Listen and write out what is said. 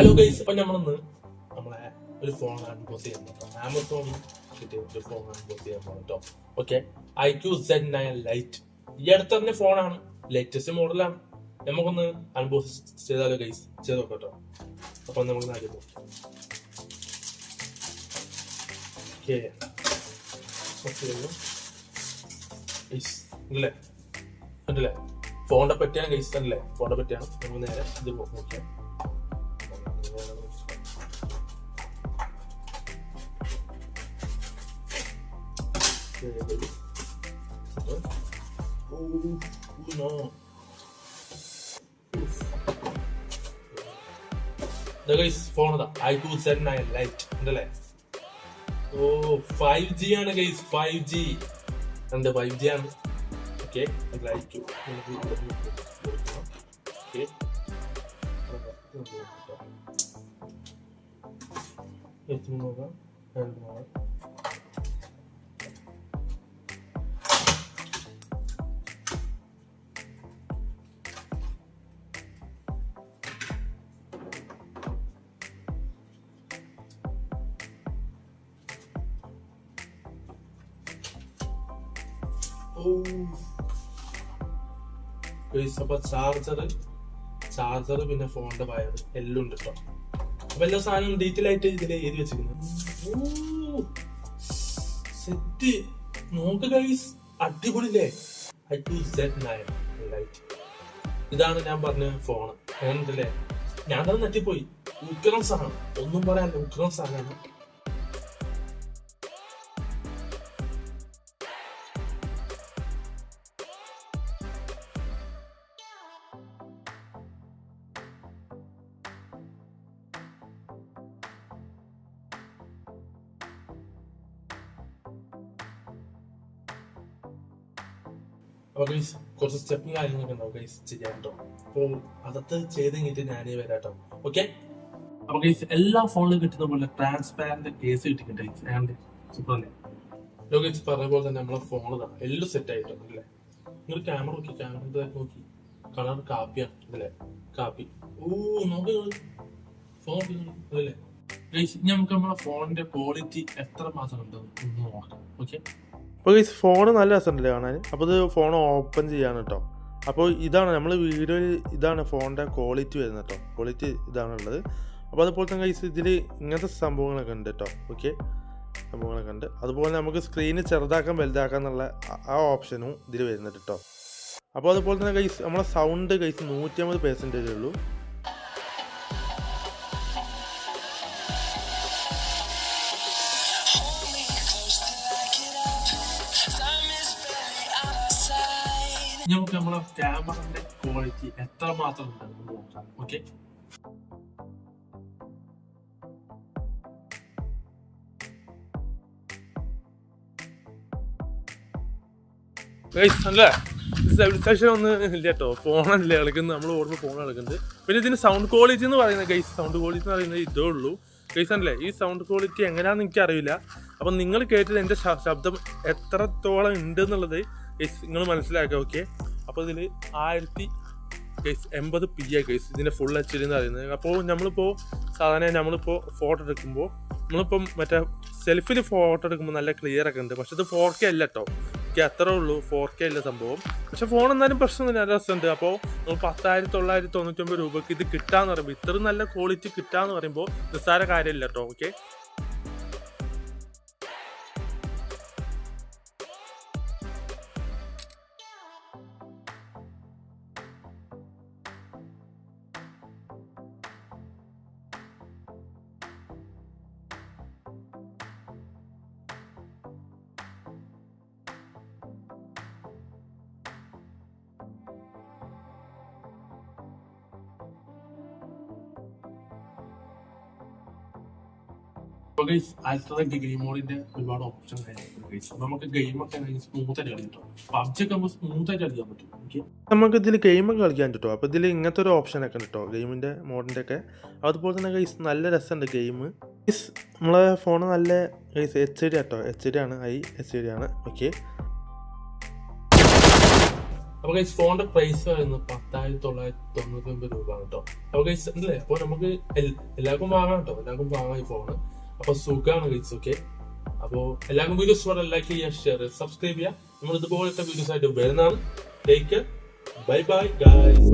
Hello guys, അപ്പൊ നമ്മളൊന്ന് നമ്മളെ ഒരു ഫോൺ അൺബോക്സ് ചെയ്യാൻ കേട്ടോ. ആമസോണിൽ കിട്ടിയ ഒരു ഫോൺ അൺബോക്സ് ചെയ്യാൻ പോകും കേട്ടോ. Okay, IQ-Z9 Lite. ഈ അടുത്തറിഞ്ഞ ഫോണാണ്, ലേറ്റസ്റ്റ് മോഡലാണ്. നമുക്കൊന്ന് അൺബോക്സ് ചെയ്താലോ ഗൈസ്? ചെയ്ത് നോക്കാം കേട്ടോ. അപ്പൊ നമുക്ക് നാട്ടിൽ ഇല്ലേ ഉണ്ടല്ലേ? ഫോണിനെ പറ്റിയാണ് ഗൈസ് അല്ലേ? ഫോണിനെ പറ്റിയാണ്. നമുക്ക് നേരെ ഇത് നോക്കിയാൽ ഫോൺ IQ-Z9 Lite ഉണ്ടല്ലേ? 5G ആണ് ഗൈസ്, 5G ഉണ്ട്, 5G ആണ്. ഓക്കെ, ലൈക്ക് നോക്കാം. അപ്പൊ ചാർജർ പിന്നെ ഫോണിന്റെ വയർ എല്ലാം ഉണ്ട് കേട്ടോ. അപ്പൊ എല്ലാ സാധനവും ഡീറ്റെയിൽ ആയിട്ട് ഇതിൽ എഴുതി വെച്ചിരിക്കുന്നു. സെറ്റ് നോക്ക് ഗൈസ്, അടിപൊളില്ലേ? IQ-Z9 Lite. ഇതാണ് ഞാൻ പറഞ്ഞ ഫോണ്. ഉണ്ടല്ലേ? ഞാൻ തന്നെ നെറ്റിപ്പോയി. ഉഗ്രം സാധനം, ഒന്നും പറയാനില്ല, ഉഗ്രം സാധനമാണ്. അപ്പൊ ഗൈസ് കുറച്ച് സ്റ്റെപ്പും കാര്യങ്ങളൊക്കെ ഉണ്ടാവും ഗൈസ് ചെയ്യാൻ കേട്ടോ. അപ്പൊ അതൊക്കെ ചെയ്ത് കഴിഞ്ഞിട്ട് ഞാനേ വരാട്ടോ. ഓക്കെ, അപ്പൊ ഗൈസ് എല്ലാ ഫോണിലും കിട്ടുന്ന പോലെ ട്രാൻസ്പാരന്റ് കേസ് കിട്ടിയിട്ടുണ്ട്. സൂപ്പർ അല്ലേ? ഗൈസ് പറഞ്ഞ പോലെ തന്നെ നമ്മളെ ഫോൺ എല്ലാം സെറ്റ് ആയിട്ടുണ്ട് അല്ലേ? നിങ്ങൾ ക്യാമറ നോക്കി, ക്യാമറ നോക്കി, കളർ കാപ്പിയാണ് അല്ലേ? കാപ്പി. നോക്കി ഫോൺ അതല്ലേ ഗൈസ്? നമുക്ക് നമ്മളെ ഫോണിന്റെ ക്വാളിറ്റി എത്ര മാത്രം ഉണ്ടെന്ന് ഒന്ന് നോക്കാം. ഓക്കെ, അപ്പോൾ ഈ ഫോൺ നല്ല രസമുണ്ടല്ലേ കാണാൻ? അപ്പോൾ ഇത് ഫോൺ ഓപ്പൺ ചെയ്യാണ് കേട്ടോ. അപ്പോൾ ഇതാണ് നമ്മൾ വീഡിയോയിൽ ഇതാണ് ഫോണിൻ്റെ ക്വാളിറ്റി വരുന്നത് കേട്ടോ. ക്വാളിറ്റി ഇതാണുള്ളത്. അപ്പോൾ അതുപോലെ തന്നെ ഗൈസ് ഇതിൽ ഇങ്ങനത്തെ സംഭവങ്ങളൊക്കെ ഉണ്ട് കേട്ടോ. ഓക്കെ, സംഭവങ്ങളൊക്കെ ഉണ്ട്. അതുപോലെ നമുക്ക് സ്ക്രീന് ചെറുതാക്കാൻ വലുതാക്കാൻ എന്നുള്ള ആ ഓപ്ഷനും ഇതിൽ വരുന്നുണ്ട് കേട്ടോ. അപ്പോൾ അതുപോലെ തന്നെ ഗൈസ് നമ്മളെ സൗണ്ട് ഗൈസ് 150% ഉള്ളൂ. നമുക്ക് നമ്മളെ ക്യാമറന്റെ ക്വാളിറ്റി എത്ര മാത്രം ഉണ്ടെന്ന് നോക്കാം. ഓക്കെ, അല്ലേ സ്റ്റെബിലൈസേഷൻ ഒന്നും ഇല്ല കേട്ടോ. ഫോണല്ലേ കളിക്കുന്നത്, നമ്മൾ ഓടുമ്പോൾ ഫോൺ കളിക്കുന്നത്. പിന്നെ ഇതിന് സൗണ്ട് ക്വാളിറ്റി എന്ന് പറയുന്നത് ഗൈസ്, സൗണ്ട് ക്വാളിറ്റി എന്ന് പറയുന്നത് ഇതേ ഉള്ളൂ ഗൈസ് അല്ലേ. ഈ സൗണ്ട് ക്വാളിറ്റി എങ്ങനെയാണെന്ന് എനിക്കറിയില്ല. അപ്പം നിങ്ങൾ കേട്ടത് എൻ്റെ ശബ്ദം എത്രത്തോളം ഉണ്ട് എന്നുള്ളത് ഗൈസ് നിങ്ങൾ മനസ്സിലാക്കുക. ഓക്കെ, അപ്പോൾ ഇതിൽ 1080p ഗൈസ് ഇതിൻ്റെ ഫുൾ HD എന്ന് പറയുന്നത്. അപ്പോൾ നമ്മളിപ്പോൾ സാധാരണ നമ്മളിപ്പോൾ ഫോട്ടോ എടുക്കുമ്പോൾ നമ്മളിപ്പം മറ്റേ സെൽഫിൽ ഫോട്ടോ എടുക്കുമ്പോൾ നല്ല ക്ലിയർ ഒക്കെ ഉണ്ട്. പക്ഷെ ഇത് 4K അല്ല കേട്ടോ. അത്രേ ഉള്ളൂ, 4K അല്ല സംഭവം. പക്ഷെ ഫോൺ എന്നാലും പ്രശ്നമൊന്നും നല്ല രസമുണ്ട്. അപ്പോൾ നമ്മൾ 10,999 രൂപയ്ക്ക് ഇത് കിട്ടാന്ന് പറയുമ്പോൾ, ഇത്രയും നല്ല ക്വാളിറ്റി കിട്ടാന്ന് പറയുമ്പോൾ നിസ്സാര കാര്യമില്ല കേട്ടോ. ഓക്കെ, ഗെയിം മോഡിന്റെ ഒരുപാട് ഓപ്ഷൻ നമുക്ക് ഗെയിമൊക്കെ സ്മൂത്ത് ആയിട്ട് കളിക്കാം. PUBG ഒക്കെ നമുക്ക് സ്മൂത്ത് ആയിട്ട് കളിക്കാൻ പറ്റും. നമുക്ക് ഇതിൽ ഗെയിമൊക്കെ കളിക്കാൻ കിട്ടും. അപ്പോൾ ഇതിൽ ഇങ്ങനത്തെ ഒരു ഓപ്ഷനൊക്കെ ഉണ്ട് കേട്ടോ, ഗെയിമിൻ്റെ മോഡിൻ്റെ ഒക്കെ. അതുപോലെ തന്നെ ഗൈസ് നല്ല രസമുണ്ട് ഗെയിം. ഗൈസ് നമ്മളെ ഫോൺ നല്ല ഗൈസ് HD കേട്ടോ, HD ആണ്, HD ആണ്. ഓക്കെ, അപ്പൊ അപ്പൊ ഗൈസ് ഫോണിന്റെ പ്രൈസ് വരുന്നത് 10,999 രൂപ കേട്ടോ. അപ്പൊ ഗൈസ് അല്ലേ, അപ്പൊ നമുക്ക് എല്ലാവർക്കും വാങ്ങാം കേട്ടോ, എല്ലാവർക്കും വാങ്ങാം ഈ ഫോണ്. അപ്പൊ സുഖമാണ് ഗൈസ്. ഓക്കെ, അപ്പൊ എല്ലാവർക്കും വീഡിയോസ് വളരെ ലൈക്ക് ചെയ്യുക, ഷെയർ ചെയ്യുക, സബ്സ്ക്രൈബ് ചെയ്യുക. നമ്മൾ ഇതുപോലത്തെ വീഡിയോസ് ആയിട്ട് വരുന്നതാണ്. Take care, bye bye guys.